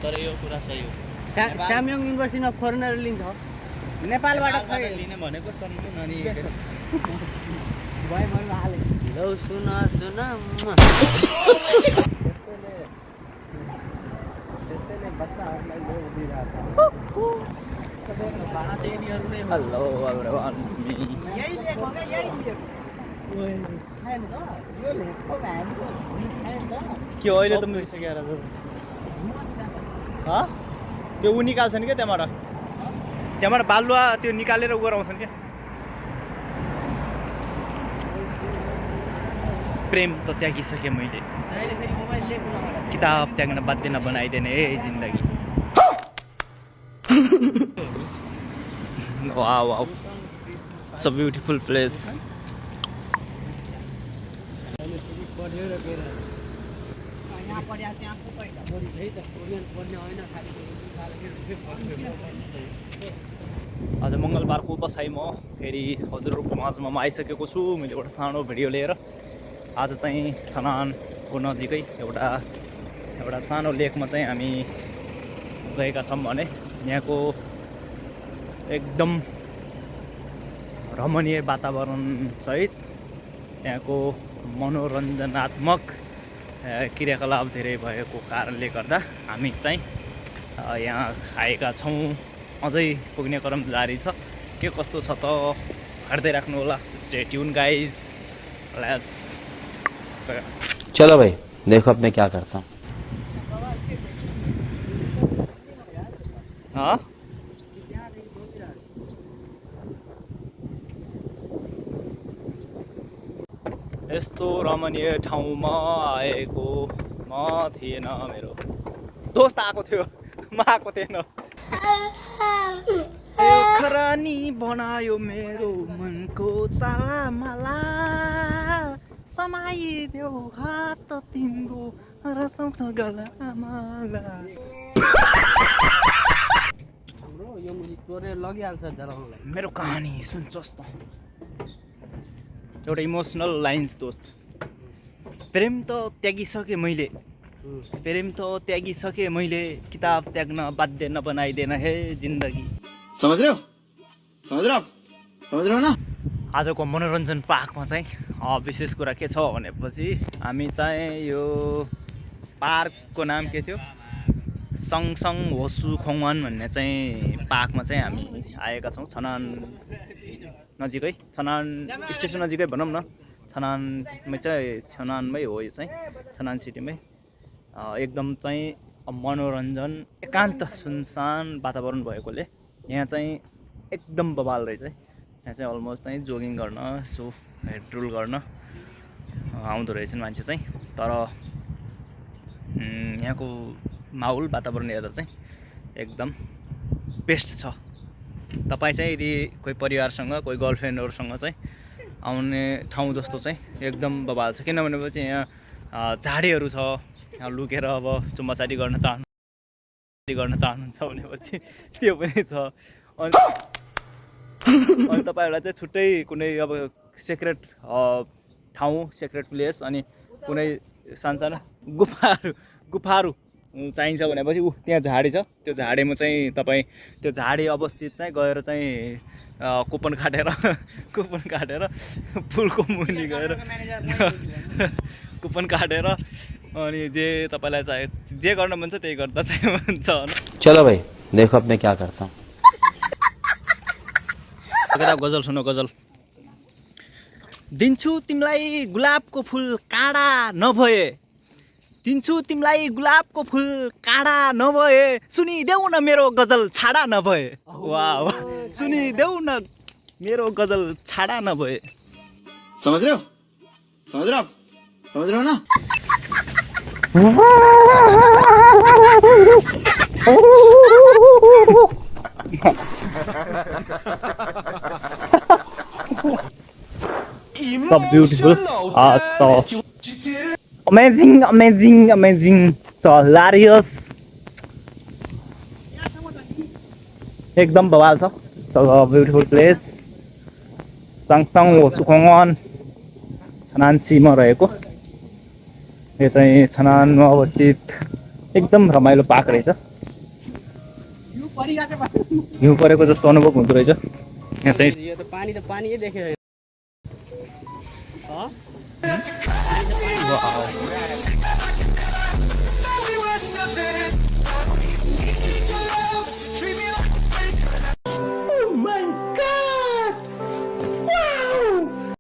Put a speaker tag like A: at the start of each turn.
A: तर यो कुरा सही हो।
B: स्यामयङ युनिभर्सिटी अफ फरेनर लिन्छ नेपालबाट
A: लिने भनेको सम्झुन अनि
B: भयो मैले हालेँ लौ सुन सुन त्यसैले बच्चाहरूलाई लो दिइरहेको
A: हेलो एभ्रिवान
B: यही लेखो क्या यही लेखो यो लेखो
A: के अहिले त मिसिसक्यो त्यो ऊ निकाल्छन् क्या त्यहाँबाट बालुवा त्यो निकालेर उ गराउँछन् क्या। प्रेम त त्यागिसकेँ मैले, किताब त्याग्न बाध्य नबनाइदिने ए जिन्दगी। Wow wow, it's a beautiful place. आज मङ्गलबारको बसाइ म फेरि हजुरहरूको माझमा म आइसकेको छु। मैले एउटा सानो भिडियो लिएर आज चाहिँ छनानको नजिकै एउटा सानो लेकमा चाहिँ हामी गएका छौँ भने यहाँको एकदम रमणीय वातावरणसहित यहाँको मनोरञ्जनात्मक क्रियाकलाप धेरै भएको कारणले गर्दा हामी चाहिँ यहाँ आएका छौँ। अझै पुग्ने क्रम जारी छ। के कस्तो छ त हेर्दै राख्नु होला। Stay tune guys.
C: चलो भाई देखो अब मैं क्या करता हूँ।
A: यस्तो रमणीय ठाउँमा आएको म थिएन। मेरो दोस्त आएको थियो, म आएको थिएन। खरानी बनायो मेरो मनको चालामाला, समाइदेऊ हात तिम्रो रसाउँछ गलामाला।
B: यो मुजिक तोरेर लगिहाल्छ जराउनलाई।
A: मेरो कहानी सुन्छस् त, एउटा इमोसनल लाइन्स दोस्त। प्रेम त त्यागिसकेँ मैले, प्रेम त त्यागिसकेँ मैले, किताब त्याग्न बाध्य नबनाइदेन हे जिन्दगी।
C: समझ रहे हो ना।
A: आजको मनोरञ्जन पार्कमा चाहिँ विशेष कुरा के छ भनेपछि हामी चाहिँ यो पार्कको नाम के थियो, सङसङ होसु खोङवान भन्ने चाहिँ पार्कमा चाहिँ हामी आएका छौँ। छनान नजिकै, छनान स्टेसन नजिकै भनौँ न। छनानमै हो यो चाहिँ, छनान सिटीमै। एकदम चाहिँ मनोरञ्जन, एकान्त सुनसान वातावरण भएकोले यहाँ चाहिँ एकदम बवाल रहेछ है। यहाँ चाहिँ अलमोस्ट चाहिँ जोगिङ गर्न, यसो हेडरुल गर्न आउँदो रहेछन् मान्छे चाहिँ। तर यहाँको माहौल वातावरण हेर्दा चाहिँ एकदम बेस्ट छ। तपाईँ चाहिँ यदि कोही परिवारसँग, कोही गर्लफ्रेन्डहरूसँग चाहिँ आउने ठाउँ जस्तो चाहिँ एकदम बवाल छ। किनभनेपछि यहाँ झाडीहरू छ, यहाँ लुकेर अब चुम्बाचाटी गर्न चाहनुहुन्छ भनेपछि त्यो पनि छ। अनि तपाईँहरूलाई चाहिँ छुट्टै कुनै अब सिक्रेट ठाउँ, सिक्रेट प्लेस अनि कुनै सानसानो गुफाहरू चाहिन्छ भनेपछि त्यहाँ झाडी छ। त्यो झाडीमा चाहिँ तपाईँ त्यो झाडी अवस्थित चाहिँ गएर चाहिँ कुपन काटेर फुलको मुनि गएर कुपन काटेर अनि जे तपाईँलाई चाहियो, जे गर्न मन छ त्यही गर्दा चाहिँ हुन्छ।
C: चलो भाई देखो अब मैं क्या करता हूँ।
A: गजल सुनो, गजल। दिन्छु तिमीलाई गुलाबको फुल काँडा नभए, दिन्छु तिमीलाई गुलाबको फुल काँडा नभए, सुनिदेऊ न मेरो गजल छाडा नभए। वाह, सुनिदेऊ न मेरो गजल छाडा नभए।
C: समझ रहे हो ना।
A: So beautiful, so amazing, so hilarious, एकदम बवाल छ। So beautiful place, सङसङ होसु खोङवान छनान सीमा रहेको यो चाहिँ छनानमा अवस्थित एकदम रमाइलो पार्क रहेछ। हिउँ परेको जस्तो अनुभव हुँदो रहेछ यहाँ चाहिँ।
B: यो त पानी देख्यो।